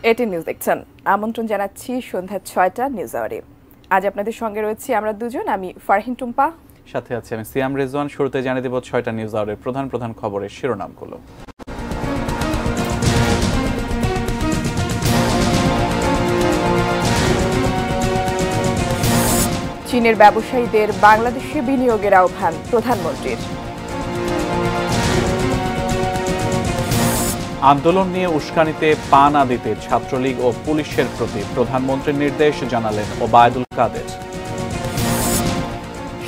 এটি নিউজ দেখছেন। আমন্ত্রণ জানাচ্ছি সন্ধ্যা ৬টা নিউজ আওয়ারে। আজ আপনাদের সঙ্গে রয়েছি আমরা দুজন, আমি ফারহিন টুম্পা, সাথে আছি আমি সিয়াম রেজওয়ান। শুরুতে জানিয়ে দেব ৬টা নিউজ আওয়ারের প্রধান প্রধান খবরের শিরোনামগুলো। চীনের ব্যবসায়ীদের বাংলাদেশে বিনিয়োগের আহ্বান প্রধানমন্ত্রীর। আন্দোলন নিয়ে উস্কানিতে পা না দিতে ছাত্রলীগ ও পুলিশের প্রতি প্রধানমন্ত্রীর নির্দেশ, জানালেন ওবায়দুল কাদের।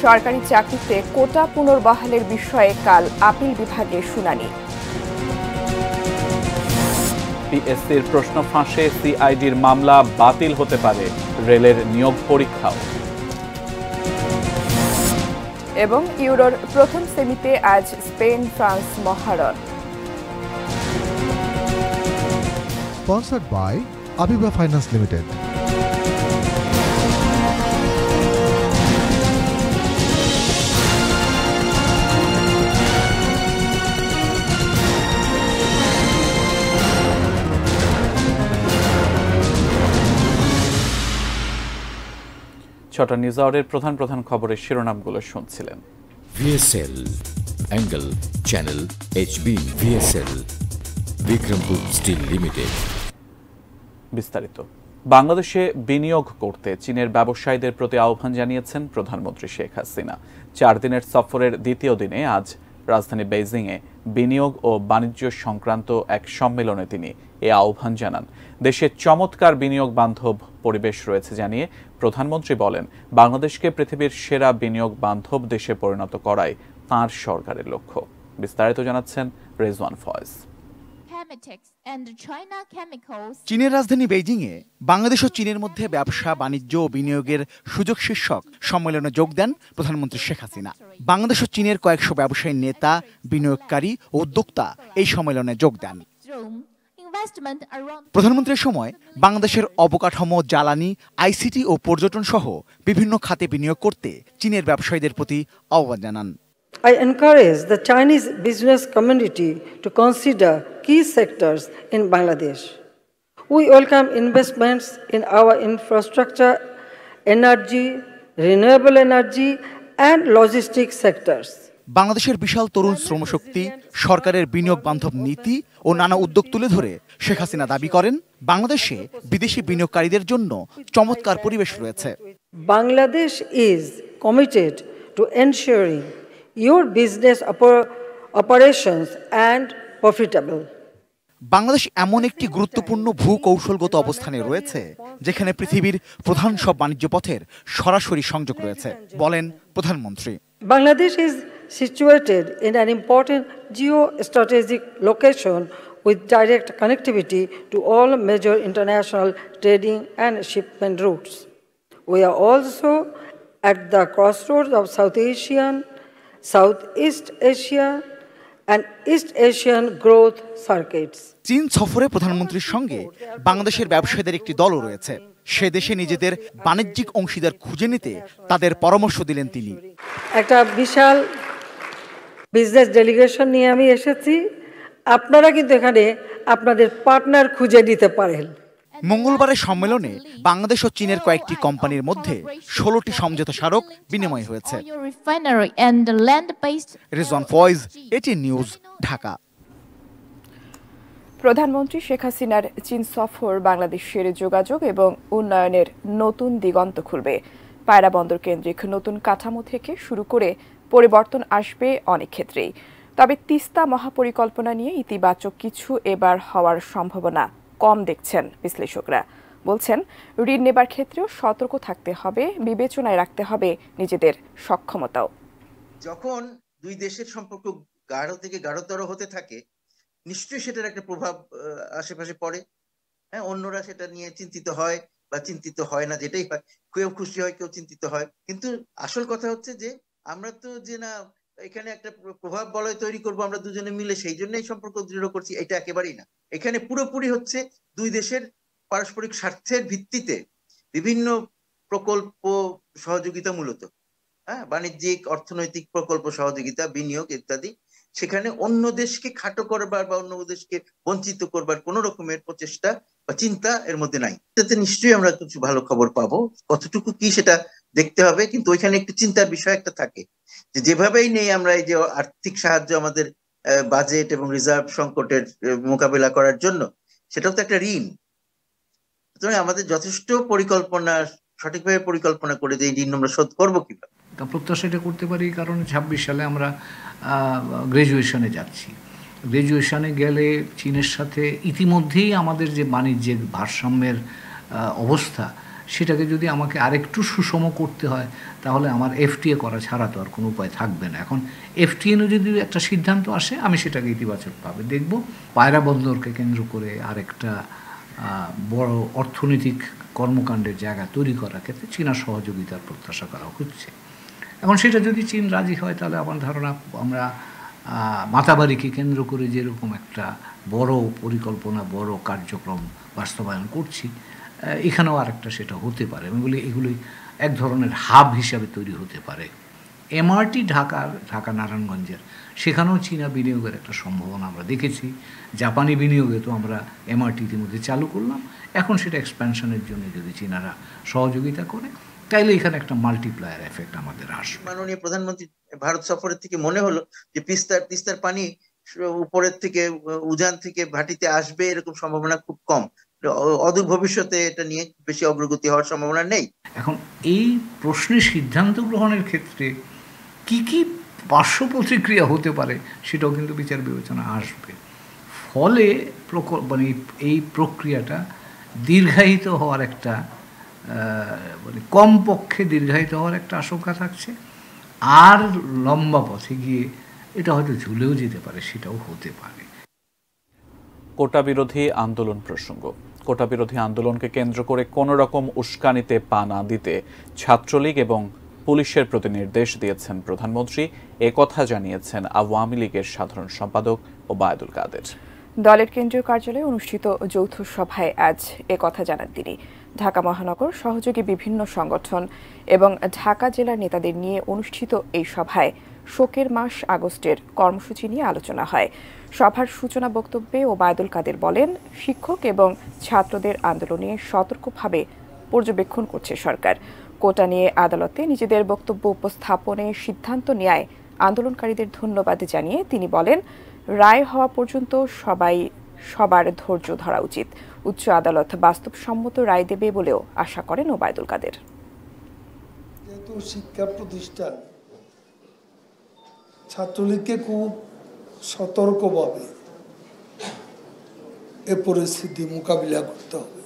সরকারি চাকরিতে কোটা পুনর্বহালের বিষয়ে কাল আপিল বিভাগে শুনানি। পিএসসির প্রশ্ন ফাঁসে সিআইডির মামলা বাতিল হতে পারে, রেলের নিয়োগ পরীক্ষাও। এবং ইউরোর প্রথম সেমিতে আজ স্পেন ফ্রান্স মহারণ। Sponsored by Abiba Finance Limited. ছটা নিউজ আওয়ারের প্রধান প্রধান খবরের শিরোনামগুলো শুনছিলেন। VSL Angle Channel HB VSL Bikrampur steel limited. বিস্তারিত। বাংলাদেশে বিনিয়োগ করতে চীনের ব্যবসায়ীদের প্রতি আহ্বান জানিয়েছেন প্রধানমন্ত্রী শেখ হাসিনা। 4 দিনের সফরের দ্বিতীয় দিনে আজ রাজধানী বেইজিংয়ে বিনিয়োগ ও বাণিজ্য সংক্রান্ত এক সম্মেলনে তিনি এ আহ্বান জানান। দেশে চমৎকার বিনিয়োগ বান্ধব পরিবেশ রয়েছে জানিয়ে প্রধানমন্ত্রী বলেন, বাংলাদেশকে পৃথিবীর সেরা বিনিয়োগ বান্ধব দেশে পরিণত করাই তাঁর সরকারের লক্ষ্য। বিস্তারিত জানাচ্ছেন রেজওয়ান ফয়েজ। চীনের রাজধানী বেইজিংয়ে বাংলাদেশ ও চীনের মধ্যে ব্যবসা বাণিজ্য ও বিনিয়োগের সুযোগ শীর্ষক সম্মেলনে যোগ দেন প্রধানমন্ত্রী শেখ হাসিনা। বাংলাদেশ ও চীনের কয়েকশো ব্যবসায়ী নেতা, বিনিয়োগকারী ও উদ্যোক্তা এই সম্মেলনে যোগ দেন। প্রধানমন্ত্রীর সময় বাংলাদেশের অবকাঠামো, জ্বালানি, আইসিটি ও পর্যটন সহ বিভিন্ন খাতে বিনিয়োগ করতে চীনের ব্যবসায়ীদের প্রতি আহ্বান জানান। I encourage the Chinese business community to consider key sectors in Bangladesh. We welcome investments in our infrastructure, energy, renewable energy, and logistics sectors. বাংলাদেশের বিশাল তরুণ শ্রমশক্তি, সরকারের বিনিয়োগ বান্ধব নীতি ও নানা উদ্যোগ তুলে ধরে শেখ হাসিনা দাবি করেন, বাংলাদেশে বিদেশি বিনিয়োগকারীদের জন্য চমৎকার পরিবেশ রয়েছে। Bangladesh is committed to ensuring your business operations and profitable. Bangladesh এমন একটি গুরুত্বপূর্ণ ভূকৌশলগত অবস্থানে রয়েছে যেখানে পৃথিবীর প্রধান সব বাণিজ্য পথের সরাসরি সংযোগ রয়েছে, বলেন প্রধানমন্ত্রী। Bangladesh is situated in an important geostrategic location with direct connectivity to all major international trading and shipment routes. We are also at the crossroads of South Asian, Southeast Asia and East Asian growth circuits. চীন সফরে প্রধানমন্ত্রীর সঙ্গে বাংলাদেশের ব্যবসায়ীদের একটি দলও রয়েছে। সে দেশে নিজেদের বাণিজ্যিক অংশীদার খুঁজে নিতে তাদের পরামর্শ দিলেন তিনি। একটা বিশাল বিজনেস ডেলিগেশন নিয়ে আমি এসেছি, আপনারা কিন্তু এখানে আপনাদের পার্টনার খুঁজে নিতে পারেন। মঙ্গলবারের সম্মেলনে বাংলাদেশ ও চীনের কয়েকটি কোম্পানির মধ্যে 16টি সমঝোতা স্মারক বিনিময় হয়েছে। Rezwan Foyez, ATN news, Dhaka. প্রধানমন্ত্রী শেখ হাসিনার চীন সফর বাংলাদেশের যোগাযোগ এবং উন্নয়নের নতুন দিগন্ত খুলবে। পায়রা বন্দর কেন্দ্রিক নতুন কাঠামো থেকে শুরু করে পরিবর্তন আসবে অনেক ক্ষেত্রেই। তবে তিস্তা মহাপরিকল্পনা নিয়ে ইতিবাচক কিছু এবার হওয়ার সম্ভাবনা কম দেখছেন বিশ্লেষকরা। বলছেন, ঋণ নেবার ক্ষেত্রেও সতর্ক থাকতে হবে, বিবেচনায় রাখতে হবে নিজেদের সক্ষমতাও। যখন দুই দেশের সম্পর্ক গাঢ় থেকে গাঢ়তর হতে থাকে, নিশ্চয়ই সেটার একটা প্রভাব আশেপাশে পড়ে। হ্যাঁ, অন্যরা সেটা নিয়ে চিন্তিত হয় বা চিন্তিত হয় না, যেটাই হয়, কেউ খুশি হয়, কেউ চিন্তিত হয়। কিন্তু আসল কথা হচ্ছে যে আমরা তো যে না এখানে একটা প্রভাব বলয় তৈরি করবো আমরা দুজনে মিলে, সেই জন্যই সম্পর্ক দৃঢ় করছি, এটা একেবারেই না। এখানে পুরোপুরি হচ্ছে দুই দেশের পারস্পরিক স্বার্থের ভিত্তিতে বিভিন্ন প্রকল্প সহযোগিতা, মূলত বাণিজ্যিক অর্থনৈতিক প্রকল্প সহযোগিতা, বিনিয়োগ ইত্যাদি। সেখানে অন্য দেশকে খাটো করবার বা অন্য দেশকে বঞ্চিত করবার কোন রকমের প্রচেষ্টা বা চিন্তা এর মধ্যে নাই। এটাতে নিশ্চয়ই আমরা কিছু ভালো খবর পাবো, কতটুকু কি সেটা দেখতে হবে। কিন্তু ওইখানে একটু চিন্তার বিষয় একটা থাকে যে যেভাবেই নেই আমরা এই যে আর্থিক সাহায্য আমাদের বাজেট এবং রিজার্ভ সংকটের মোকাবেলা করার জন্য, সেটাও তো একটা ঋণ। সুতরাং আমাদের যথেষ্ট পরিকল্পনা, সঠিকভাবে পরিকল্পনা করে যে এই ঋণ আমরা শোধ করবো কিভাবে, তা প্রত্যাশা এটা করতে পারি, কারণ 26 সালে আমরা গ্র্যাজুয়েশনে যাচ্ছি। গ্র্যাজুয়েশনে গেলে চীনের সাথে ইতিমধ্যেই আমাদের যে বাণিজ্যিক ভারসাম্যের অবস্থা, সেটাকে যদি আমাকে আরেকটু সুষম করতে হয়, তাহলে আমার এফটিএ করা ছাড়া তো আর কোনো উপায় থাকবে না। এখন এফটিএ নিয়ে যদি একটা সিদ্ধান্ত আসে, আমি সেটাকে ইতিবাচকভাবে দেখব। পায়রা বন্দরকে কেন্দ্র করে আরেকটা বড় অর্থনৈতিক কর্মকাণ্ডের জায়গা তৈরি করার ক্ষেত্রে চীনা সহযোগিতার প্রত্যাশা করা হচ্ছে। এখন সেটা যদি চীন রাজি হয়, তাহলে আমার ধারণা আমরা মাতাবাড়িকে কেন্দ্র করে যেরকম একটা বড় পরিকল্পনা, বড় কার্যক্রম বাস্তবায়ন করছি, এখানেও আরেকটা সেটা হতে পারে। আমি বলি এগুলোই এক ধরনের হাব হিসাবে তৈরি হতে পারে। এমআরটি ঢাকা নারায়ণগঞ্জের, সেখানেও চীনা বিনিয়োগের একটা সম্ভাবনা আমরা দেখেছি। জাপানি বিনিয়োগে তো আমরা এমআরটি ইতিমধ্যে চালু করলাম, এখন সেটা এক্সপ্যানশনের জন্য যদি চীনারা সহযোগিতা করে, তাইলে এখানে একটা মাল্টিপ্লায়ার এফেক্ট আমাদের আসবে। মাননীয় প্রধানমন্ত্রী ভারত সফরের থেকে মনে হলো যে তিস্তার পানি উপরের থেকে, উজান থেকে ভাটিতে আসবে, এরকম সম্ভাবনা খুব কম। অদূর ভবিষ্যতে এটা নিয়ে বেশি অগ্রগতি হওয়ার সম্ভাবনা নেই। এখন এই প্রশ্নের সিদ্ধান্ত গ্রহণের ক্ষেত্রে কি কি পার্শ্ব প্রতিক্রিয়া হতে পারে, সেটাও কিন্তু বিচার বিবেচনা আসবে। ফলে মানে এই প্রক্রিয়াটা দীর্ঘায়িত হওয়ার একটা মানে কমপক্ষে দীর্ঘায়িত হওয়ার একটা আশঙ্কা থাকছে। আর লম্বা পথে গিয়ে এটা হয়তো ঝুলেও যেতে পারে, সেটাও হতে পারে। কোটা বিরোধী আন্দোলন প্রসঙ্গ। কোটা বিরোধী আন্দোলনকে কেন্দ্র করে কোনো রকম উস্কানিতে পা না দিতে ছাত্রলীগ এবং পুলিশের প্রতি নির্দেশ দিয়েছেন প্রধানমন্ত্রী। একথা জানিয়েছেন আওয়ামী লীগের সাধারণ সম্পাদক ওবায়দুল কাদের। দলের কেন্দ্রীয় কার্যালয়ে অনুষ্ঠিত যৌথ সভায় আজ একথা জানান তিনি। ঢাকা মহানগর সহযোগী বিভিন্ন সংগঠন এবং ঢাকা জেলার নেতাদের নিয়ে অনুষ্ঠিত এই সভায় শোকের মাস আগস্টের কর্মসূচি নিয়ে আলোচনা হয়। সভার সূচনা বক্তব্যে ওবায়দুল কাদের বলেন, শিক্ষক এবং ছাত্রদের আন্দোলনে সতর্কভাবে পর্যবেক্ষণ করছে সরকার। কোটা নিয়ে আদালতে নিজেদের বক্তব্য উপস্থাপনে সিদ্ধান্ত নেয় আন্দোলনকারীদের ধন্যবাদ জানিয়ে তিনি বলেন, রায় হওয়া পর্যন্ত সবার ধৈর্য ধরা উচিত। উচ্চ আদালত বাস্তবসম্মত রায় দেবে বলেও আশা করেন ওবায়দুল কাদের। যেহেতু শিক্ষা প্রতিষ্ঠান, ছাত্রলীগকে খুব সতর্কভাবে এ পরিস্থিতি মোকাবিলা করতে হবে।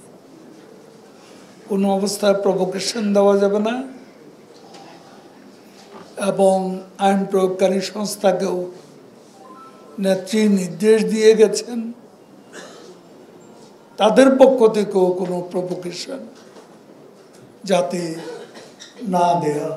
কোনো অবস্থায় প্রভোকেশন দেওয়া যাবে না, এবং আইন প্রয়োগকারী সংস্থাকেও নেত্রী নির্দেশ দিয়ে গেছেন তাদের পক্ষ থেকেও কোনো প্রভোকেশন যাতে না দেয়া।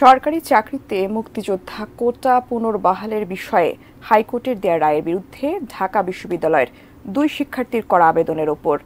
সরকারি চাকরিতে মুক্তিযোদ্ধা কোটা পুনর্বহালের বিষয়ে হাইকোর্টের দেয়া রায়ের বিরুদ্ধে ঢাকা বিশ্ববিদ্যালয়ের 2 শিক্ষার্থীর করা আবেদনের ওপর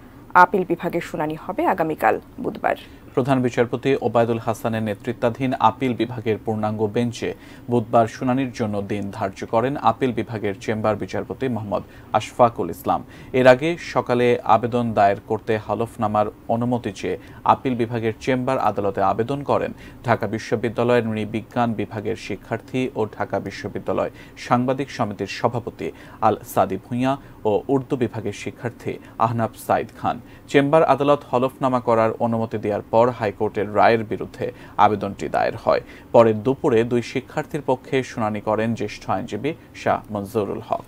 আপিল বিভাগের শুনানি হবে আগামীকাল বুধবার। প্রধান বিচারপতি ওবায়দুল হাসানের নেতৃত্বাধীন আপিল বিভাগের পূর্ণাঙ্গ বেঞ্চে বুধবার শুনানির জন্য দিন ধার্য করেন আপিল বিভাগের চেম্বার বিচারপতি মোহাম্মদ আশফাকুল ইসলাম। এর আগে সকালে আবেদন দায়ের করতে হলফনামার অনুমতি চেয়ে আপিল বিভাগের চেম্বার আদালতে আবেদন করেন ঢাকা বিশ্ববিদ্যালয়ের নৃবিজ্ঞান বিভাগের শিক্ষার্থী ও ঢাকা বিশ্ববিদ্যালয় সাংবাদিক সমিতির সভাপতি আল সাদি ভুঁইয়া ও উর্দু বিভাগের শিক্ষার্থী আহনাব সাইদ খান। চেম্বার আদালত হলফনামা করার অনুমতি দেওয়ার পর হাইকোর্টের রায়ের বিরুদ্ধে আবেদনটি দায়ের হয়। পরে দুপুরে 2 শিক্ষার্থীর পক্ষে শুনানি করেন জ্যেষ্ঠ আইনজীবী শাহ মনজুরুল হক।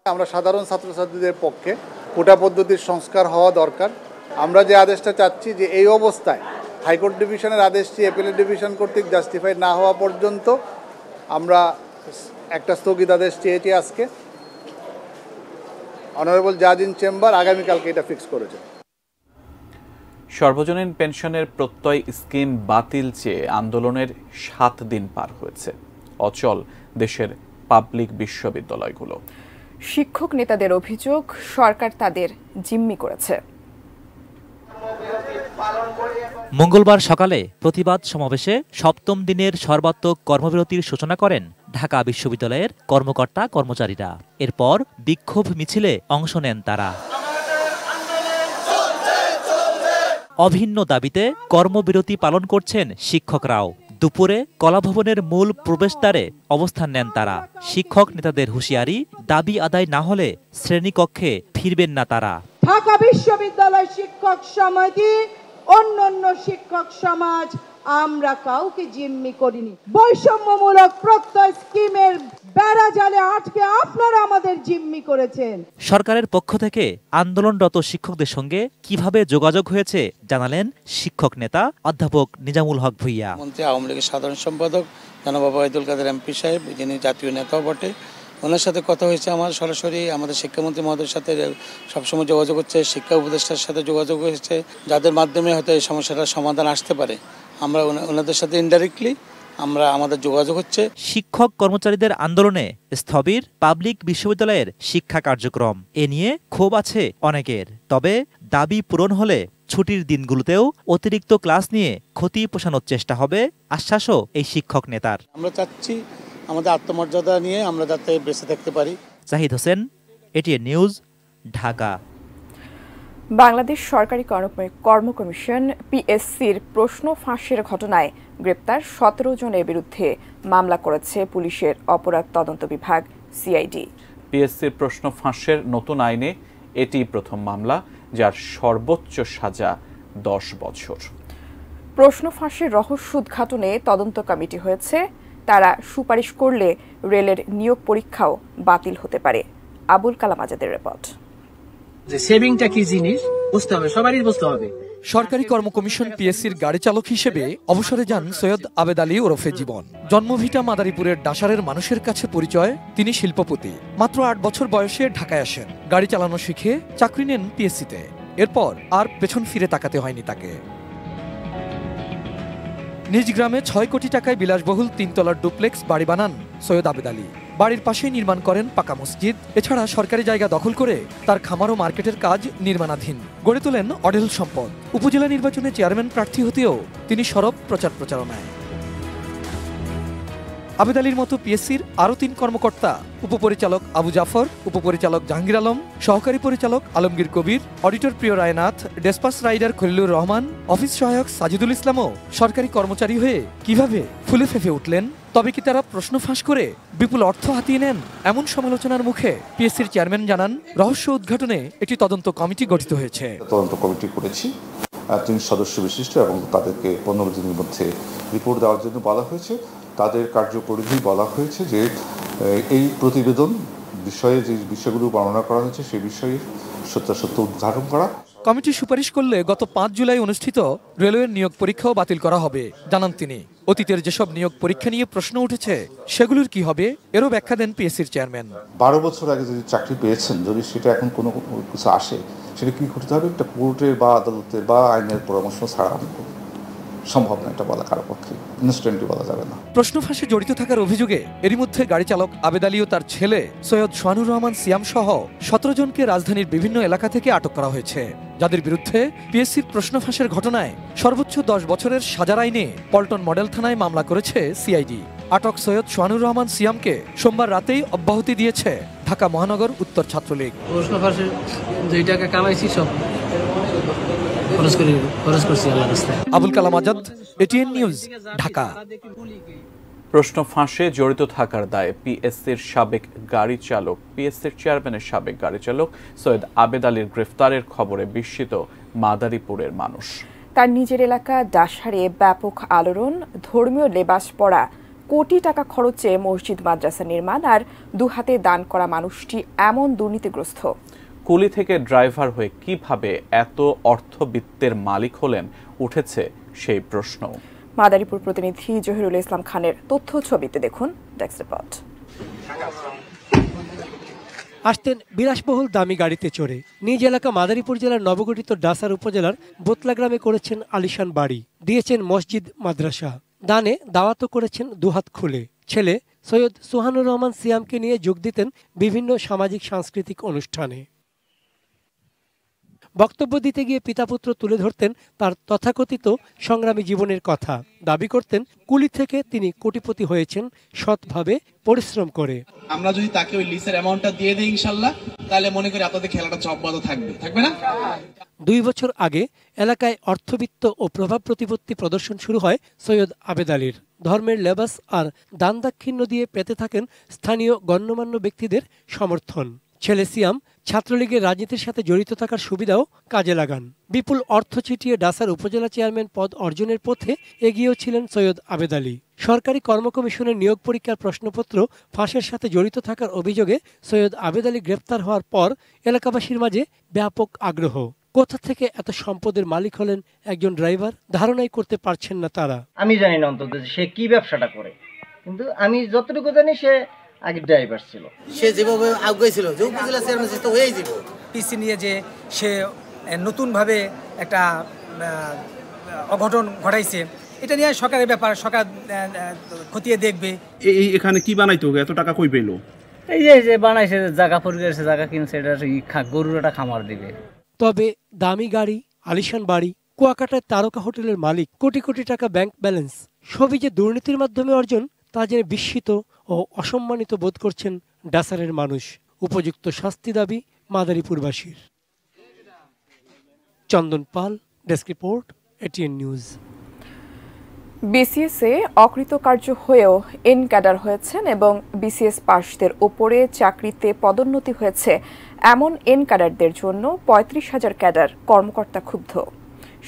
আমরা সাধারণ ছাত্রছাত্রীদের পক্ষে কোটা পদ্ধতির সংস্কার হওয়া দরকার। আমরা যে আদেশটা চাচ্ছি যে এই অবস্থায় হাইকোর্ট ডিভিশনের আদেশটি অ্যাপিলেট ডিভিশন কর্তৃক জাস্টিফাই না হওয়া পর্যন্ত আমরা একটা স্থগিতাদেশ চেয়েছি আজকে। অনারেবল জাজ ইন চেম্বার আগামীকালকে এটা ফিক্স করেছে। সর্বজনীন পেনশনের প্রত্যয় স্কিম বাতিল চেয়ে আন্দোলনের 7 দিন পার হয়েছে। অচল দেশের পাবলিক বিশ্ববিদ্যালয়গুলো। শিক্ষক নেতাদের অভিযোগ, সরকার তাদের জিম্মি করেছে। মঙ্গলবার সকালে প্রতিবাদ সমাবেশে সপ্তম দিনের সর্বাত্মক কর্মবিরতির সূচনা করেন ঢাকা বিশ্ববিদ্যালয়ের কর্মকর্তা কর্মচারীরা। এরপর বিক্ষোভ মিছিলে অংশ নেন তারা। অভিন্ন দাবিতে কর্মবিরতি পালন করছেন শিক্ষকরাও। দুপুরে কলাভবনের মূল প্রবেশদ্বারে অবস্থান নেন তারা। শিক্ষক নেতাদের হুঁশিয়ারি, দাবি আদায় না হলে শ্রেণীকক্ষে ফিরবেন না তারা। ঢাকা বিশ্ববিদ্যালয় শিক্ষক সমিতি, অন্যান্য শিক্ষক সমাজ, আমরা কাউকে জিম্মি করিনি। বৈষম্যমূলক প্রত্যয় স্কিমের বেড়া জালে আটকে আপনারা আমাদের জিম্মি করেছেন। সরকারের পক্ষ থেকে আন্দোলনরত শিক্ষকদের সঙ্গে কিভাবে যোগাযোগ হয়েছে জানালেন শিক্ষক নেতা অধ্যাপক নিজামুল হক ভূঁইয়া। মন্ত্রী, আওয়ামী লীগের সাধারণ সম্পাদক জনাব ওবায়দুল কাদের এমপি সাহেব, যিনি জাতীয় নেতাও বটে, ওনার সাথে কথা হয়েছে আমার সরাসরি। আমাদের শিক্ষামন্ত্রী মহোদয়ের সাথে সবসময় যোগাযোগ হচ্ছে, শিক্ষা উপদেষ্টার সাথে যোগাযোগ হয়েছে, যাদের মাধ্যমে হয়তো এই সমস্যাটার সমাধান আসতে পারে। আমরা ওনাদের সাথে ইনডাইরেক্টলি আমাদের যোগাযোগ হচ্ছে। শিক্ষক কর্মচারীদের আন্দোলনে স্থবির পাবলিক বিশ্ববিদ্যালয়ের শিক্ষা কার্যক্রম। এ নিয়ে ক্ষোভ আছে অনেকের। তবে দাবি পূরণ হলে ছুটির দিনগুলোতেও অতিরিক্ত ক্লাস নিয়ে ক্ষতি পোষানোর চেষ্টা হবে, আশ্বাসও এই শিক্ষক নেতার। আমরা চাচ্ছি আমাদের আত্মমর্যাদা নিয়ে আমরা যাতে বেঁচে থাকতে পারি। Zahid Hossain, ATN news, Dhaka. বাংলাদেশ সরকারি কর্ম কমিশন পিএসসির প্রশ্ন ফাঁসের ঘটনায় গ্রেপ্তার 17 জনের বিরুদ্ধে মামলা করেছে পুলিশের অপরাধ তদন্ত বিভাগ সিআইডি। পিএসসির প্রশ্ন ফাঁসের নতুন আইনে এটি প্রথম মামলা, যার সর্বোচ্চ সাজা 10 বছর। প্রশ্ন ফাঁসের রহস্য উদ্ঘাটনে তদন্ত কমিটি হয়েছে। তারা সুপারিশ করলে রেলের নিয়োগ পরীক্ষাও বাতিল হতে পারে। আবুল কালাম আজাদের রিপোর্ট। যে সেভিংটা কি জিনিস বুঝতে হবে, সবারই বুঝতে হবে। সরকারি কর্ম কমিশন পিএসসির গাড়ি চালক হিসেবে অবসরে যান সৈয়দ আবেদ আলী ওরফে জীবন। জন্মভিটা মাদারীপুরের ডাসারের মানুষের কাছে পরিচয়, তিনি শিল্পপতি। মাত্র 8 বছর বয়সে ঢাকায় আসেন। গাড়ি চালানো শিখে চাকরি নেন পিএসসিতে। এরপর আর পেছন ফিরে তাকাতে হয়নি তাকে। নিজ গ্রামে 6 কোটি টাকায় বিলাসবহুল 3 তলার ডুপ্লেক্স বাড়ি বানান সৈয়দ আবেদ আলী। বাড়ির পাশেই নির্মাণ করেন পাকা মসজিদ। এছাড়া সরকারি জায়গা দখল করে তার খামার ও মার্কেটের কাজ নির্মাণাধীন। গড়ে তোলেন অঢেল সম্পদ। উপজেলা নির্বাচনে চেয়ারম্যান প্রার্থী হতেও তিনি সরব প্রচারণায়। আবেদ আলীর মতো পিএসসির আরও 3 কর্মকর্তা, উপপরিচালক আবু জাফর, উপপরিচালক জাহাঙ্গীর আলম, সহকারী পরিচালক Alamgir Kabir, auditor Priyo Raynath, despatch rider Khalilur Rahman, office সহায়ক সাজিদুল ইসলামও সরকারি কর্মচারী হয়ে কিভাবে ফুলে ফেঁপে উঠলেন? তবে কি তারা প্রশ্ন ফাঁস করে বিপুল অর্থ হাতিয়ে নেন? এমন সমালোচনার মুখে পিএসসির চেয়ারম্যান জানান, রহস্য উদ্ঘাটনে একটি তদন্ত কমিটি গঠিত হয়েছে। তদন্ত কমিটি করেছি 3 সদস্য বিশিষ্ট, এবং তাদেরকে 15 দিনের মধ্যে রিপোর্ট দেওয়ার জন্য বলা হয়েছে। তাদের কার্যপরিধি বলা হয়েছে যে এই প্রতিবেদন বিষয়ে যে বিষয়গুলো বর্ণনা করা হয়েছে সেই বিষয়ে সত্যাসত্য উদ্ঘাটন করা। কমিটি সুপারিশ করলে গত 5 জুলাই অনুষ্ঠিত রেলওয়ের নিয়োগ পরীক্ষাও বাতিল করা হবে, জানান তিনি। অতীতের যেসব নিয়োগ পরীক্ষা নিয়ে প্রশ্ন উঠেছে সেগুলোর কি হবে, এরও ব্যাখ্যা দেন পিএসসির চেয়ারম্যান। 12 বছর আগে যদি চাকরি পেয়েছেন, যদি সেটা এখন কোনো কিছু আসে, সেটা কি করতে হবে? একটা কোর্টের বা আদালতের বা আইনের পরামর্শ ছাড়া সম্ভব না, এটা বলা কারো পক্ষে ইনস্ট্যান্টলি বলা যাবে না। প্রশ্ন ফাঁসে জড়িত থাকার অভিযোগে এরই মধ্যে গাড়ি চালক আবেদ আলী ও তার ছেলে সৈয়দ সোহানুর রহমান সিয়াম সহ 17 জনকে রাজধানীর বিভিন্ন এলাকা থেকে আটক করা হয়েছে, যাদের বিরুদ্ধে পিএসসির প্রশ্ন ফাঁসের ঘটনায় সর্বোচ্চ 10 বছরের সাজার আইনে পল্টন মডেল থানায় মামলা করেছে সিআইডি। আটক সৈয়দ সোহানুর রহমান সিয়ামকে সোমবার রাতেই অব্যাহতি দিয়েছে ঢাকা মহানগর উত্তর ছাত্রলীগ। প্রশ্ন ফাঁসে 2 টাকা কামাইছি, সব আবুল কালাম আজাদ, এটিএন নিউজ, ঢাকা। প্রশ্ন ফাঁসে জড়িত থাকার দায়ে পিএসসির সাবেক গাড়ি চালক, পিএসসির চেয়ারম্যানের সাবেক গাড়ি চালক সৈয়দ আবেদ আলীর গ্রেফতারের খবরে বিস্মিত মাদারীপুরের মানুষ। তার নিজের এলাকা ডাসারে ব্যাপক আলোড়ন, ধর্মীয় লেবাস পরা, কোটি টাকা খরচে মসজিদ মাদ্রাসা নির্মাণ আর 2 হাতে দান করা মানুষটি এমন দুর্নীতিগ্রস্ত। কুলি থেকে ড্রাইভার হয়ে কিভাবে এত অর্থবিত্তের মালিক হলেন, উঠেছে সেই প্রশ্ন। মাদারীপুর প্রতিনিধি জহিরুল ইসলাম খানের তথ্য ছবিতে দেখুন ডেস্ক রিপোর্ট। আসতেন বিলাসবহুল দামি গাড়িতে চড়ে। নিজ এলাকা মাদারীপুর জেলার নবগঠিত ডাসার উপজেলার বোতলা গ্রামে করেছেন আলিশান বাড়ি, দিয়েছেন মসজিদ মাদ্রাসা, দানে দাওয়াতও করেছেন 2 হাত খুলে। ছেলে সৈয়দ সোহানুর রহমান সিয়ামকে নিয়ে যোগ দিতেন বিভিন্ন সামাজিক সাংস্কৃতিক অনুষ্ঠানে। বক্তব্য দিতে গিয়ে পিতাপুত্র তুলে ধরতেন তার তথাকথিত সংগ্রামী জীবনের কথা। দাবি করতেন কুলি থেকে তিনি কোটিপতি হয়েছেন সৎভাবে পরিশ্রম করে। আমরা যদি তাকে ওই লিসের অ্যামাউন্টটা দিয়ে দিই ইনশাআল্লাহ, তাহলে মনে করি আপনাদের খেলাটা অব্যাহত থাকবে না? 2 বছর আগে এলাকায় অর্থবিত্ত ও প্রভাব প্রতিপত্তি প্রদর্শন শুরু হয় সৈয়দ আবেদ আলীর। ধর্মের লেবাস আর দান দাক্ষিণ্য দিয়ে পেতে থাকেন স্থানীয় গণ্যমান্য ব্যক্তিদের সমর্থন। ছেলে সিয়াম ছাত্রলীগের রাজনীতির সাথে জড়িত থাকার সুবিধাও কাজে লাগান। বিপুল অর্থ ছিটিয়ে ডাসার উপজেলা চেয়ারম্যান পদ অর্জনের পথে এগিয়েও ছিলেন সৈয়দ আবেদ আলী। সরকারি কর্মকমিশনের নিয়োগ পরীক্ষার প্রশ্নপত্র ফাঁসের সাথে জড়িত থাকার অভিযোগে সৈয়দ আবেদ আলী গ্রেপ্তার হওয়ার পর এলাকাবাসীর মাঝে ব্যাপক আগ্রহ। কোথা থেকে এত সম্পদের মালিক হলেন একজন ড্রাইভার, ধারণাই করতে পারছেন না তারা। আমি জানি না অন্তত সে কি ব্যবসাটা করে, কিন্তু আমি যতটুকু জানি সে আগে ড্রাইভার ছিল। সে যেভাবে আগুয়েছিল যে উপজেলা চেয়ারম্যান সে তো হয়েই যাব। পিসি নিয়ে যে সে নতুনভাবে একটা অঘটন ঘটাইছে, এটা নিয়ে সরকারের ব্যাপার, সরকার খতিয়ে দেখবে। এখানে কি বানাইতো, এত টাকা কই পেলো? এই যে বানাইছে, জায়গা পরিবেশে জায়গা কিনছে, এটা গরুর একটা খামার দিবে। তবে দামি গাড়ি, আলিশান বাড়ি, কুয়াকাটায় তারকা হোটেলের মালিক, কোটি কোটি টাকা ব্যাংক ব্যালেন্স, সবই যে দুর্নীতির মাধ্যমে অর্জন তা জেনে বিস্মিত ও অসম্মানিত বোধ করছেন ডাসারের মানুষ। উপযুক্ত শাস্তি দাবি মাদারীপুরবাসীর। চন্দন পাল, ডেস্ক রিপোর্ট, এটিএন নিউজ। বিসিএসে অকৃতকার্য হয়েও এন ক্যাডার হয়েছেন এবং বিসিএস পাশদের ওপরে চাকরিতে পদোন্নতি হয়েছে এমন এন ক্যাডারদের জন্য ৩৫,০০০ ক্যাডার কর্মকর্তা ক্ষুব্ধ।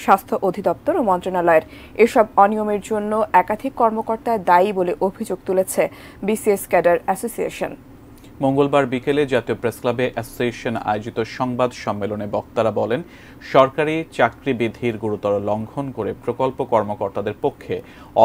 স্বাস্থ্য অধিদপ্তর ও মন্ত্রণালয়ের এসব অনিয়মের জন্য একাধিক কর্মকর্তা দায়ী বলে অভিযোগ তুলেছে বিসিএস ক্যাডার অ্যাসোসিয়েশন। মঙ্গলবার বিকেলে জাতীয় প্রেসক্লাবে অ্যাসোসিয়েশন আয়োজিত সংবাদ সম্মেলনে বক্তারা বলেন, সরকারি চাকরি বিধির গুরুতর লঙ্ঘন করে প্রকল্প কর্মকর্তাদের পক্ষে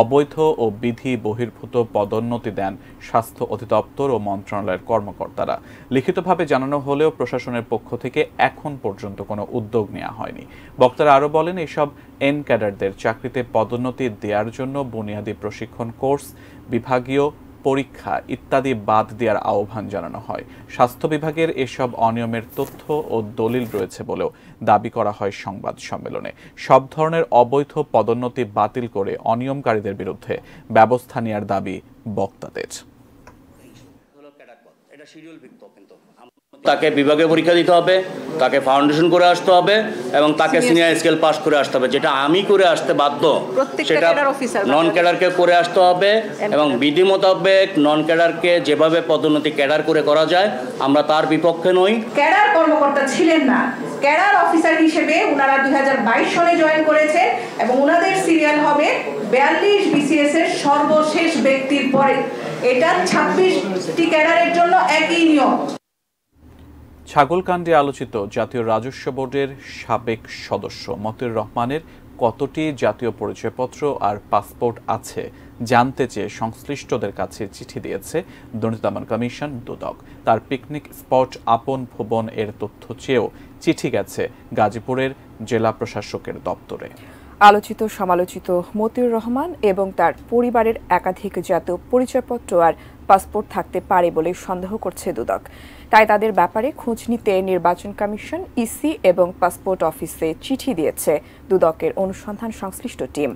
অবৈধ ও বিধি বহির্ভূত পদোন্নতি দেন স্বাস্থ্য অধিদপ্তর ও মন্ত্রণালয়ের কর্মকর্তারা। লিখিতভাবে জানানো হলেও প্রশাসনের পক্ষ থেকে এখন পর্যন্ত কোনো উদ্যোগ নেওয়া হয়নি। বক্তারা আরও বলেন, এসব এন ক্যাডারদের চাকরিতে পদোন্নতি দেওয়ার জন্য বুনিয়াদী প্রশিক্ষণ কোর্স, বিভাগীয় পরীক্ষা ইত্যাদি বাদ দেওয়ার আহ্বান জানানো হয়। স্বাস্থ্য বিভাগের এসব অনিয়মের তথ্য ও দলিল রয়েছে বলেও দাবি করা হয় সংবাদ সম্মেলনে। সব ধরনের অবৈধ পদোন্নতি বাতিল করে অনিয়মকারীদের বিরুদ্ধে ব্যবস্থা নেওয়ার দাবি বক্তাদের। তাকে বিভাগে পরীক্ষা দিতে হবে, তাকে ফাউন্ডেশন করে আসতে হবে এবং তাকে সিনিয়র স্কেল পাস করে আসতে হবে। যেটা আমি করে আসতে বাধ্য, সেটা নন ক্যাডারকে করে আসতে হবে এবং বিধি মোতাবেক নন ক্যাডারকে যেভাবে পদোন্নতি ক্যাডার করে করা যায় আমরা তার বিপক্ষে নই। ক্যাডার কর্মকর্তা ছিলেন না, ক্যাডার অফিসার হিসেবে ওনারা 2022 সালে জয়েন করেছে এবং ওনাদের সিরিয়াল হবে 42 বিসিএস এর সর্বশেষ ব্যক্তির পরে। এটা 26টি ক্যাডারের জন্য একই নিয়ম। ছাগলকাণ্ডে আলোচিত জাতীয় রাজস্ব বোর্ডের সাবেক সদস্য মতিউর রহমানের কতটি জাতীয় পরিচয়পত্র আর পাসপোর্ট আছে জানতে চেয়ে সংশ্লিষ্টদের কাছে চিঠি দিয়েছে দুর্নীতি দমন কমিশন দুদক। তার পিকনিক স্পট আপন ভুবন এর তথ্য চেয়েও চিঠি গেছে গাজীপুরের জেলা প্রশাসকের দপ্তরে। আলোচিত সমালোচিত মতিউর রহমান এবং তার পরিবারের একাধিক জাতীয় পরিচয়পত্র আর পাসপোর্ট থাকতে পারে বলে সন্দেহ করছে দুদক। তাই তাদের ব্যাপারে খোঁজ নিতে নির্বাচন কমিশন, ইসি এবং পাসপোর্ট অফিসে চিঠি দিয়েছে দুদকের অনুসন্ধান সংশ্লিষ্ট টিম।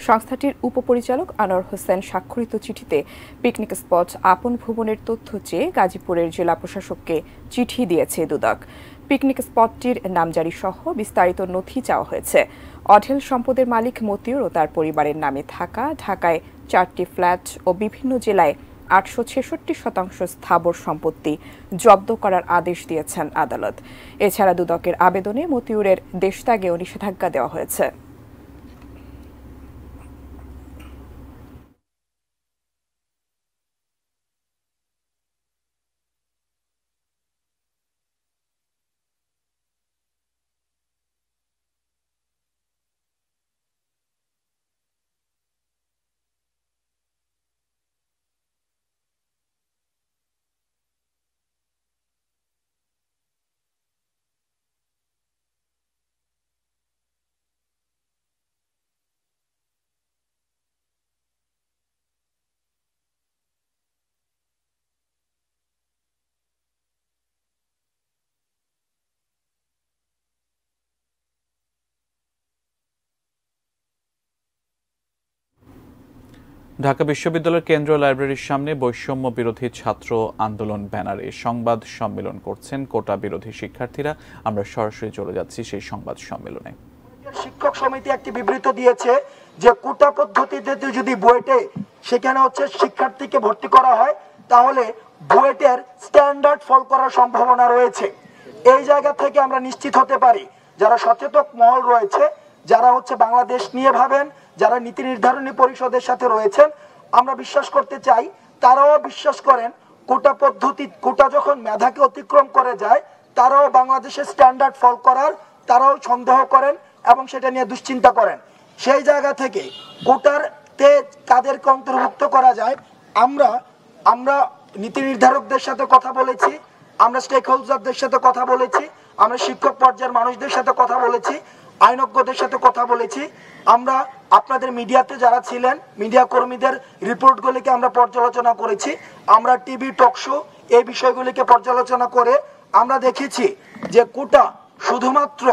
সংস্থাটির উপপরিচালক আনোয়ার হোসেন স্বাক্ষরিত চিঠিতে পিকনিক স্পট আপন ভুবনের তথ্য চেয়ে গাজীপুরের জেলা প্রশাসককে চিঠি দিয়েছে দুদক। পিকনিক স্পটটির নামজারি সহ বিস্তারিত নথি চাওয়া হয়েছে। অঢেল সম্পদের মালিক মতিউর ও তার পরিবারের নামে থাকা ঢাকায় 4টি ফ্ল্যাট ও বিভিন্ন জেলায় 866% স্থাবর সম্পত্তি জব্দ করার আদেশ দিয়েছেন আদালত। এছাড়া দুদকের আবেদনে মতিউরের দেশত্যাগেও নিষেধাজ্ঞা দেওয়া হয়েছে। ঢাকা বিশ্ববিদ্যালয়ের কেন্দ্রীয় লাইব্রেরির সামনে বৈষম্য বিরোধী ছাত্র আন্দোলন ব্যানারে সংবাদ সম্মেলন করছেন কোটা বিরোধী শিক্ষার্থীরা। আমরা সরাসরি চলে যাচ্ছি সেই সংবাদ সম্মেলনে। শিক্ষক সমিতি একটি বিবৃতি দিয়েছে যে কোটা পদ্ধতিতে যদি বুয়েটে সেখানে শিক্ষার্থীকে ভর্তি করা হয় তাহলে বুয়েটের স্ট্যান্ডার্ড ফল করার সম্ভাবনা রয়েছে। এই জায়গা থেকে আমরা নিশ্চিত হতে পারি যারা সচেতন মহল রয়েছে, যারা বাংলাদেশ নিয়ে ভাবেন, যারা নীতি নির্ধারণী পরিষদের সাথে রয়েছেন, আমরা বিশ্বাস করতে চাই তারাও বিশ্বাস করেন কোটা পদ্ধতি, কোটা যখন মেধাকে অতিক্রম করে যায় তারাও বাংলাদেশের স্ট্যান্ডার্ড ফল করার তারাও সন্দেহ করেন এবং সেটা নিয়ে দুশ্চিন্তা করেন। সেই জায়গা থেকে কোটারতে কাদেরকে অন্তর্ভুক্ত করা যায় আমরা নীতি নির্ধারকদের সাথে কথা বলেছি, আমরা স্টেক হোল্ডারদের সাথে কথা বলেছি, আমরা শিক্ষক পর্যায়ের মানুষদের সাথে কথা বলেছি, আইনজ্ঞদের সাথে কথা বলেছি। আমরা আপনাদের মিডিয়াতে যারা ছিলেন মিডিয়া কর্মীদের রিপোর্টগুলিকে আমরা পর্যালোচনা করেছি, আমরা টিভি টক শো এই বিষয়গুলিকে পর্যালোচনা করে আমরা দেখেছি যে কোটা শুধুমাত্র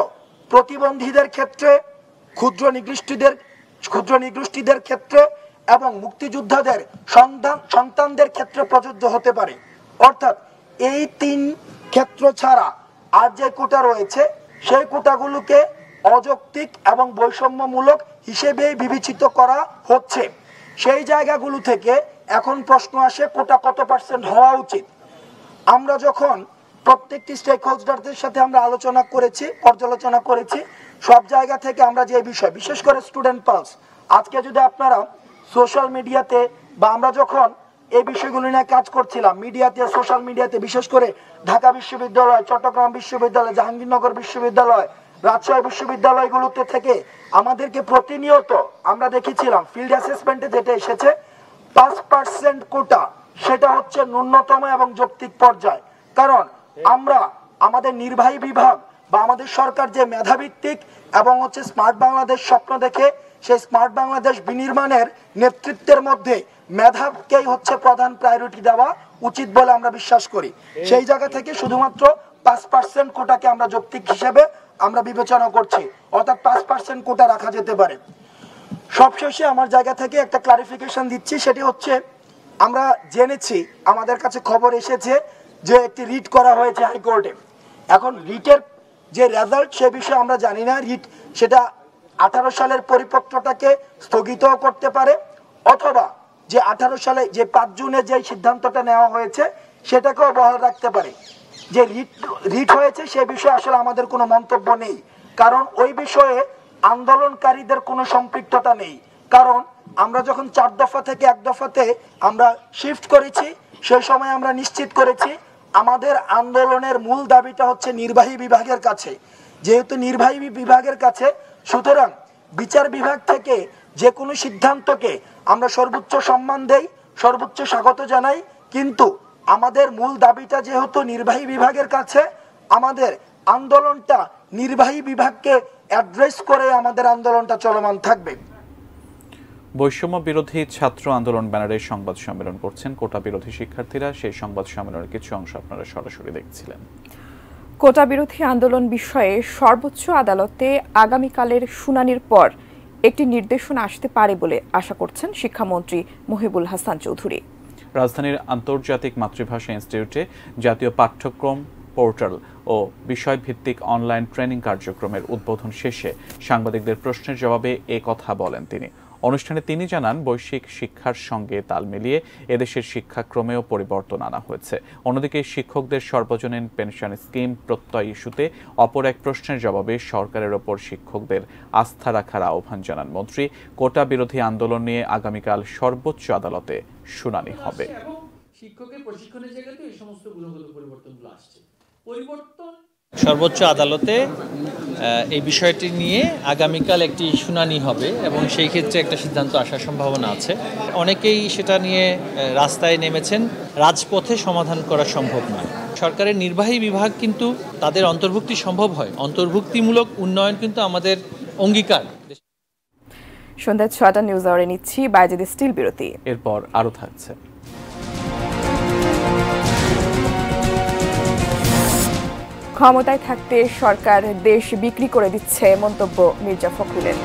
প্রতিবন্ধীদের ক্ষেত্রে, ক্ষুদ্র নিগোষ্ঠীদের ক্ষেত্রে এবং মুক্তিযোদ্ধাদের সন্তানদের ক্ষেত্রে প্রযোজ্য হতে পারে। অর্থাৎ এই 3 ক্ষেত্র ছাড়া আর যে কোটা রয়েছে সেই কোটাগুলোকে অযৌক্তিক এবং বৈষম্যমূলক হিসেবে বিবেচিত করা হচ্ছে। সেই জায়গাগুলো থেকে এখন প্রশ্ন আসে কোটা কত % হওয়া উচিত। আমরা যখন প্রত্যেকটি স্টেক হোল্ডারদের সাথে আমরা আলোচনা করেছি, পর্যালোচনা করেছি, সব জায়গা থেকে আমরা যে বিষয়, বিশেষ করে স্টুডেন্ট পালস, আজকে যদি আপনারা সোশ্যাল মিডিয়াতে বা আমরা যখন এই বিষয়গুলো নিয়ে কাজ করছিলাম মিডিয়াতে, সোশ্যাল মিডিয়াতে, বিশেষ করে ঢাকা বিশ্ববিদ্যালয়, চট্টগ্রাম বিশ্ববিদ্যালয়, জাহাঙ্গীরনগর বিশ্ববিদ্যালয়, রাজশাহী বিশ্ববিদ্যালয়গুলোতে থেকে আমাদেরকে প্রতিনিয়ত আমরা দেখেছিলাম ফিল্ড অ্যাসেসমেন্টে যেটা এসেছে 5% কোটা, সেটা ন্যূনতম এবং যৌক্তিক পর্যায়। কারণ আমরা আমাদের নির্বাহী বিভাগ বা আমাদের সরকার যে মেধাভিত্তিক এবং স্মার্ট বাংলাদেশ স্বপ্ন দেখে, সেই স্মার্ট বাংলাদেশ বিনির্মাণের নেতৃত্বের মধ্যে মেধাকেই প্রধান প্রায়োরিটি দেওয়া উচিত বলে আমরা বিশ্বাস করি। সেই জায়গা থেকে শুধুমাত্র 5% কোটাকে আমরা যৌক্তিক হিসেবে আমরা বিবেচনা করছি, অর্থাৎ 5% কোটা রাখা যেতে পারে। সবশেষে আমার জায়গা থেকে একটা ক্লারিফিকেশন দিচ্ছি, সেটি আমরা জেনেছি, আমাদের কাছে খবর এসেছে যে একটি রিট করা হয়েছে হাইকোর্টে। এখন রিটের যে রেজাল্ট সে বিষয়ে আমরা জানি না। রিট সেটা 18 সালের পরিপত্রটাকে স্থগিত করতে পারে, অথবা যে 18 সালে যে 5 জুনে যে সিদ্ধান্তটা নেওয়া হয়েছে সেটাকেও বহাল রাখতে পারে। যে রিট হয়েছে সে বিষয়ে আসলে আমাদের কোনো মন্তব্য নেই, কারণ ওই বিষয়ে আন্দোলনকারীদের কোনো সম্পৃক্ততা নেই। কারণ আমরা যখন 4 দফা থেকে 1 দফাতে আমরা শিফট করেছি, সেই সময় আমরা নিশ্চিত করেছি আমাদের আন্দোলনের মূল দাবিটা নির্বাহী বিভাগের কাছে। যেহেতু নির্বাহী বিভাগের কাছে, সুতরাং বিচার বিভাগ থেকে যে কোনো সিদ্ধান্তকে আমরা সর্বোচ্চ সম্মান দেই, সর্বোচ্চ স্বাগত জানাই, কিন্তু আমাদের মূল দাবিটা যেহেতু নির্বাহী বিভাগের কাছে, আমাদের আন্দোলনটা নির্বাহী বিভাগকে অ্যাড্রেস করে আমাদের আন্দোলনটা চলমান থাকবে। বৈষম্য বিরোধী ছাত্র আন্দোলন ব্যানারে সংবাদ সম্মেলন করছেন কোটা বিরোধী শিক্ষার্থীরা। সেই সংবাদ সম্মেলনের কিছু অংশ আপনারা সরাসরি দেখছিলেন। কোটা বিরোধী আন্দোলন বিষয়ে সর্বোচ্চ আদালতে আগামীকালের শুনানির পর একটি নির্দেশনা আসতে পারে বলে আশা করছেন শিক্ষামন্ত্রী মহিবুল হাসান চৌধুরী। রাজধানীর আন্তর্জাতিক মাতৃভাষা ইনস্টিটিউটে জাতীয় পাঠ্যক্রম পোর্টাল ও বিষয়ভিত্তিক অনলাইন ট্রেনিং কার্যক্রমের উদ্বোধন শেষে সাংবাদিকদের প্রশ্নের জবাবে এ কথা বলেন তিনি। অনুষ্ঠানে তিনি জানান, বৈশ্বিক শিক্ষার সঙ্গে তাল মিলিয়ে এদেশের শিক্ষাক্রমেও পরিবর্তন আনা হয়েছে। অন্যদিকে শিক্ষকদের সর্বজনীন পেনশন স্কিম প্রত্যয় ইস্যুতে অপর এক প্রশ্নের জবাবে সরকারের ওপর শিক্ষকদের আস্থা রাখার আহ্বান জানান মন্ত্রী। কোটা বিরোধী আন্দোলন নিয়ে আগামীকাল সর্বোচ্চ আদালতে শুনানি হবে। শিক্ষকের প্রশিক্ষণের জায়গাতে এই সমস্ত গুণগত পরিবর্তনগুলো আসছে। সর্বোচ্চ আদালতে এই বিষয়টি নিয়ে আগামীকাল একটি শুনানি হবে এবং সেই ক্ষেত্রে একটা সিদ্ধান্ত আসার সম্ভাবনা আছে। অনেকেই সেটা নিয়ে রাস্তায় নেমেছেন, রাজপথে সমাধান করা সম্ভব নয়। সরকারের নির্বাহী বিভাগ কিন্তু তাদের অন্তর্ভুক্তি সম্ভব হয়, অন্তর্ভুক্তিমূলক উন্নয়ন কিন্তু আমাদের অঙ্গীকার। সন্ধ্যা ৬টা নিউজ আওয়ারে নিচ্ছি বাইজেদ স্টিল বিরতি, এরপর আরো থাকছে। ক্ষমতায় থাকতে সরকার দেশ বিক্রি করে দিচ্ছে, মন্তব্য মির্জা ফখরুলের।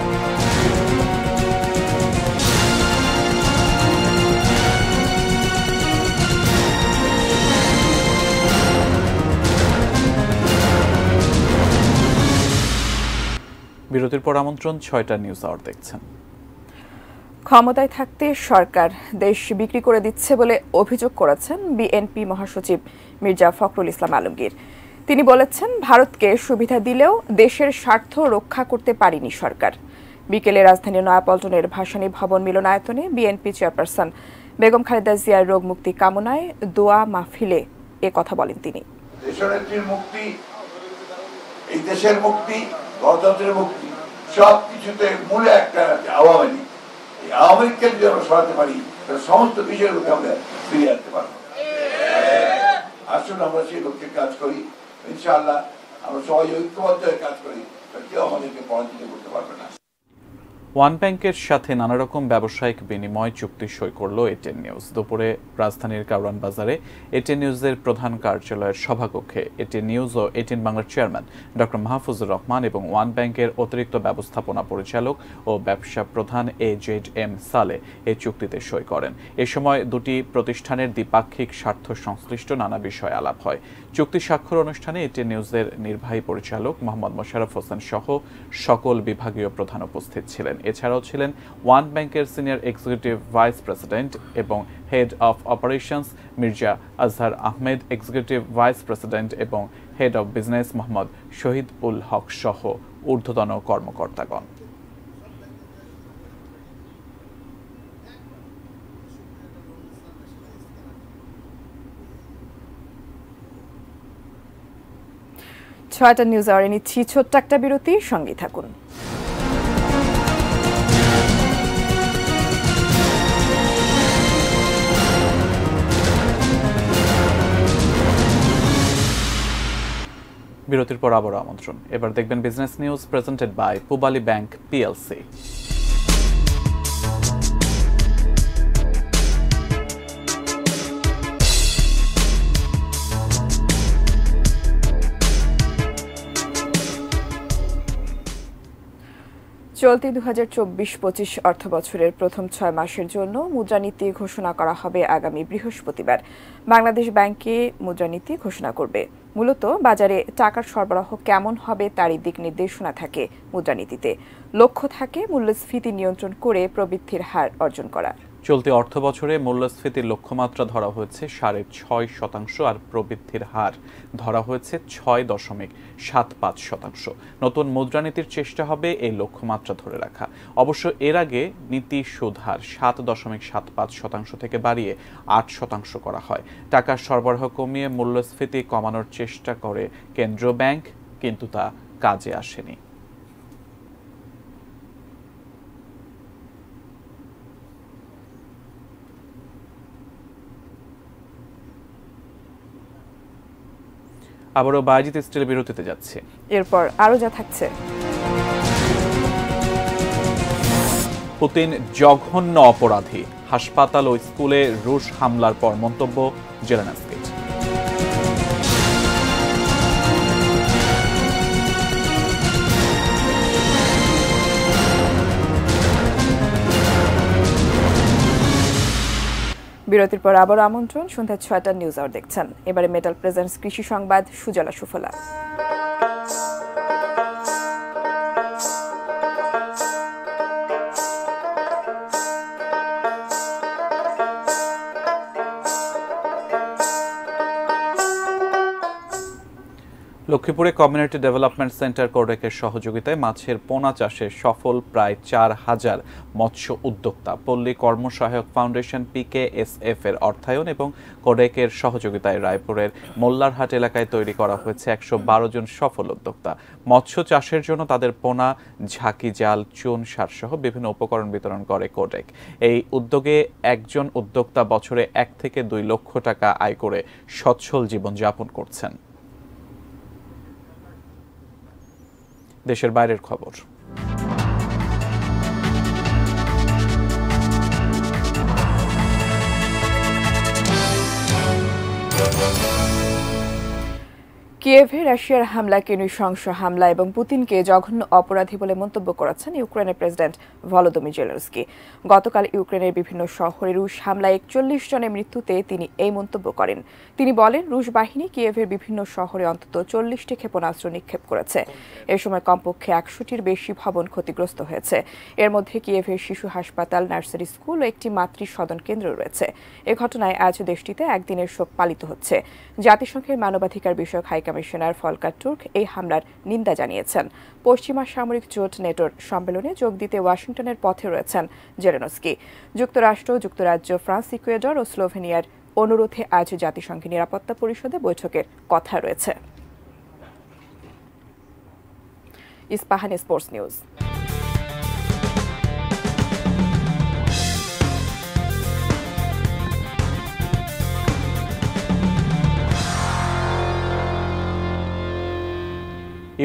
বিরতির পর আমন্ত্রণ ৬টা নিউজ আওয়ার দেখছেন। ক্ষমতায় থাকতে সরকার দেশ বিক্রি করে দিচ্ছে বলে অভিযোগ করেছেন বিএনপি মহাসচিব মির্জা ফখরুল ইসলাম আলমগীর। তিনি বলেছেন, ভারতকে সুবিধা দিলেও দেশের স্বার্থ রক্ষা করতে পারেনি সরকার। বিকেলে রাজধানীর নয়াপল্টনের ভাসানী ভবন মিলনায়তনে বিএনপি চেয়ারপারসন বেগম খালেদা জিয়ার রোগ মুক্তি কামনায় দোয়া মাহফিলে এ কথা বলেন তিনি। দেশনেত্রীর মুক্তি, এই দেশের মুক্তি, গণতন্ত্রের মুক্তি, সব কিছুতে মূলে একটা আওয়ামী লীগ। এই আওয়ামী লীগকে যদি আমরা সরাতে পারি তাহলে সমস্ত বিষয়গুলোকে আমরা ফিরিয়ে আনতে পারবো। আসুন আমরা সেই লক্ষ্যে কাজ করি, ইনশাআল্লাহ আমরা সবাই ঐক্যবদ্ধ হয়ে কাজ করি, কেউ আমাদেরকে পরাজিত করতে পারবে না। ওয়ান ব্যাংকের সাথে নানা রকম ব্যবসায়িক বিনিময় চুক্তি সই করল এটিএন নিউজ। দুপুরে রাজধানীর কারওয়ান বাজারে এটিএন নিউজের প্রধান কার্যালয়ের সভাকক্ষে এটিএন নিউজ ও এটিএন বাংলার চেয়ারম্যান ডক্টর মাহফুজুর রহমান এবং ওয়ান ব্যাংকের অতিরিক্ত ব্যবস্থাপনা পরিচালক ও ব্যবসা প্রধান AJM সালে এই চুক্তিতে সই করেন। এ সময় দুটি প্রতিষ্ঠানের দ্বিপাক্ষিক স্বার্থ সংশ্লিষ্ট নানা বিষয়ে আলাপ হয়। চুক্তি স্বাক্ষর অনুষ্ঠানে এটিএন নিউজের নির্বাহী পরিচালক মোহাম্মদ মোশাররফ হোসেন সহ সকল বিভাগীয় প্রধান উপস্থিত ছিলেন। এছাড়াও ছিলেন ওয়ান ব্যাংকের সিনিয়র এক্সিকিউটিভ ভাইস প্রেসিডেন্ট এবং head of operations Mirza Azhar Ahmed, executive vice president এবং হেড অফ বিজনেস মোহাম্মদ শহীদ উল হক সহ ঊর্ধ্বতন কর্মকর্তাগণ। ছয়টা নিউজ আওয়ারে নিচ্ছি ছোট্ট একটা বিরতি, সঙ্গে থাকুন। বিরতির পর আবারও আমন্ত্রণ। এবার দেখবেন business news presented by Pubali bank PLC। চলতি 2024-25 অর্থ বছরের প্রথম 6 মাসের জন্য মুদ্রানীতি ঘোষণা করা হবে আগামী বৃহস্পতিবার। বাংলাদেশ ব্যাংকে মুদ্রানীতি ঘোষণা করবে। মূলত বাজারে টাকার সরবরাহ কেমন হবে তারই দিক নির্দেশনা থাকে মুদ্রানীতিতে। লক্ষ্য থাকে মূল্যস্ফীতি নিয়ন্ত্রণ করে প্রবৃদ্ধির হার অর্জন করা। চলতি অর্থ বছরে মূল্যস্ফীতির লক্ষ্যমাত্রা ধরা হয়েছে 6.5% আর প্রবৃদ্ধির হার ধরা হয়েছে 6.75%। নতুন মুদ্রানীতির চেষ্টা হবে এই লক্ষ্যমাত্রা ধরে রাখা। অবশ্য এর আগে নীতি সুদ হার 7.75% থেকে বাড়িয়ে 8% করা হয়। টাকার সরবরাহ কমিয়ে মূল্যস্ফীতি কমানোর চেষ্টা করে কেন্দ্রীয় ব্যাংক, কিন্তু তা কাজে আসেনি। আবারও বায়জিৎ স্টিল বিরতিতে যাচ্ছে। এরপর আরো যা থাকছে। পুতিন জঘন্য অপরাধী, হাসপাতাল ও স্কুলে রুশ হামলার পর মন্তব্য জেলেনস্কির। বিরতির পর আবারও আমন্ত্রণ, সন্ধ্যা 6টা নিউজ আওয়ার দেখছেন। এবারে মেটাল প্রেজেন্টস কৃষি সংবাদ, সুজলা সুফলা। লক্ষ্মীপুরে কমিউনিটি ডেভেলপমেন্ট সেন্টার কোডেকের সহযোগিতায় মাছের পোনা চাষে সফল প্রায় 4000 মৎস্য উদ্যোক্তা। পল্লী কর্মসহায়ক ফাউন্ডেশন PKSF এর অর্থায়ন এবং কোডেকের সহযোগিতায় রায়পুরের মোল্লারহাট এলাকায় তৈরি করা হয়েছে 112 জন সফল উদ্যোক্তা। মৎস্য চাষের জন্য তাদের পোনা, ঝাঁকি জাল, চুন সার সহ বিভিন্ন উপকরণ বিতরণ করে কোডেক। এই উদ্যোগে একজন উদ্যোক্তা বছরে 1 থেকে 2 লক্ষ টাকা আয় করে সচ্ছল জীবনযাপন করছেন। দেশের বাইরের খবর। কিয়েভে রাশিয়ার হামলাকে নৃশংস হামলা এবং পুতিনকে জঘন্য অপরাধী বলে মন্তব্য করেছেন ইউক্রেনের প্রেসিডেন্ট ভলোদিমির জেলেনস্কি। গতকাল ইউক্রেনের বিভিন্ন শহরে রুশ হামলায় 41 জনের মৃত্যুতে তিনি এই মন্তব্য করেন। তিনি বলেন, রুশ বাহিনী কিয়েভের বিভিন্ন শহরে অন্তত 40টি ক্ষেপণাস্ত্র নিক্ষেপ করেছে। এ সময় কমপক্ষে 100টির বেশি ভবন ক্ষতিগ্রস্ত হয়েছে। এর মধ্যে কিয়েভের শিশু হাসপাতাল, নার্সারি স্কুল ও একটি মাতৃ সদন কেন্দ্র রয়েছে। এ ঘটনায় আজ দেশটিতে একদিনের শোক পালিত হচ্ছে। জাতিসংঘের মানবাধিকার বিষয়ক হাই কমিশনার ফলকার তুর্ক এই হামলার নিন্দা জানিয়েছেন। পশ্চিমা সামরিক জোট নেটোর সম্মেলনে যোগ দিতে ওয়াশিংটনের পথে রয়েছেন জেলেনস্কি। যুক্তরাষ্ট্র, যুক্তরাজ্য, ফ্রান্স, ইকুয়েডর ও স্লোভেনিয়ার অনুরোধে আজ জাতিসংঘের নিরাপত্তা পরিষদে বৈঠকের কথা রয়েছে। Isfahan sports news.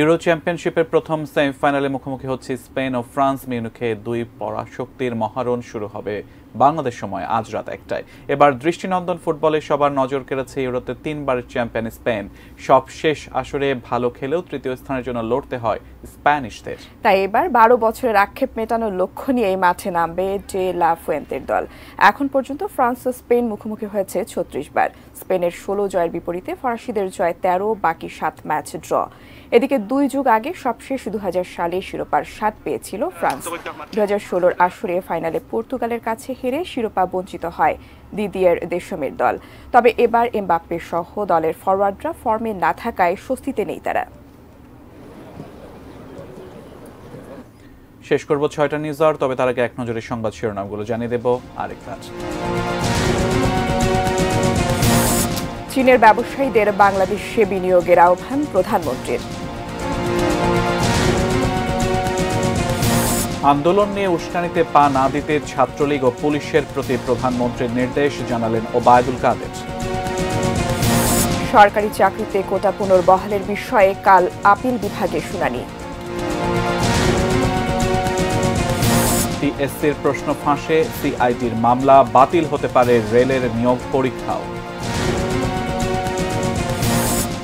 ইউরো চ্যাম্পিয়নশিপের প্রথম সেমিফাইনালে মুখোমুখি হচ্ছে স্পেন ও ফ্রান্স। মিউনিখে দুই পরাশক্তির মহারণ শুরু হবে বাংলাদেশ সময় আজ রাত 1টায়। এবার দৃষ্টিনন্দন ফুটবলে সবার নজর কেড়েছে ইউরোতে 3বারের চ্যাম্পিয়ন স্পেন। সব শেষ আসরে ভালো খেলেও তৃতীয় স্থানের জন্য লড়তে হয় স্প্যানিশদের। তাই এবার 12 বছরের আক্ষেপ মেটানোর লক্ষ্য নিয়ে এই মাঠে নামবে ডে লা ফুয়েন্তের দল। এখন পর্যন্ত ফ্রান্স ও স্পেন মুখোমুখি হয়েছে 36 বার। স্পেনের 16 জয়ের বিপরীতে ফরাসিদের জয় 13, বাকি 7 ম্যাচ ড্র। এদিকে 2 যুগ আগে সবশেষ 2000 সালে শিরোপার স্বাদ পেয়েছিল ফ্রান্স। 2016 আসরে ফাইনালে পর্তুগালের কাছে হেরে শিরোপা বঞ্চিত হয় দিদিয়ের দেশমের দল। তবে এবার এমবাপ্পে সহ দলের ফরওয়ার্ডরা ফর্মে না থাকায় স্বস্তিতে নেই তারা। শেষ করব 6টা নিউজ আওয়ার, তবে তার আগে এক নজরে সংবাদ শিরোনামগুলো জানিয়ে দেব আরেকবার। চীনের ব্যবসায়ীদের বাংলাদেশে বিনিয়োগের আহ্বান প্রধানমন্ত্রীর। আন্দোলন নিয়ে উস্কানিতে পা না দিতে ছাত্রলীগ ও পুলিশের প্রতি প্রধানমন্ত্রীর নির্দেশ, জানালেন ওবায়দুল কাদের। সরকারি চাকরিতে কোটা পুনর্বহালের বিষয়ে কাল আপিল বিভাগে শুনানি। টিএসসির প্রশ্ন ফাঁসে সিআইডির মামলা, বাতিল হতে পারে রেলের নিয়োগ পরীক্ষাও।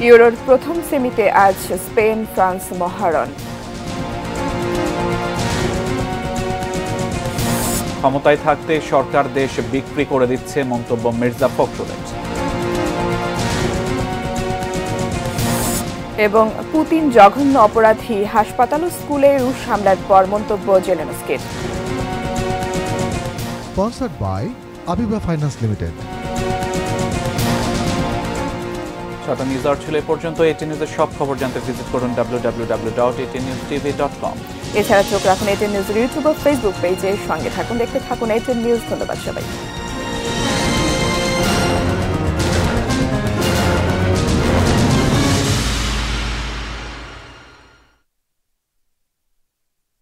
ইউরোর প্রথম সেমিতে আজ স্পেন ফ্রান্স মহারণ। ক্ষমতায় থাকতে সরকার দেশ বিক্রি করে দিচ্ছে, মন্তব্য মির্জা ফখরুলের। এবং পুতিন জঘন্য অপরাধী, হাসপাতাল ও স্কুলে রুশ হামলার পর মন্তব্য জেলেনস্কির। Sponsored by Abiba finance limited. 6টা নিউজ আওয়ার ছিল এ পর্যন্ত। এটি নিউজের সব খবর জানতে ভিজিট করুন www.18newstv.com। এছাড়া চোখ রাখুন এটিএন নিউজের ইউটিউব ও ফেসবুক পেজে। সঙ্গে থাকুন, দেখতে থাকুন এটিএন নিউজ। ধন্যবাদ সবাই।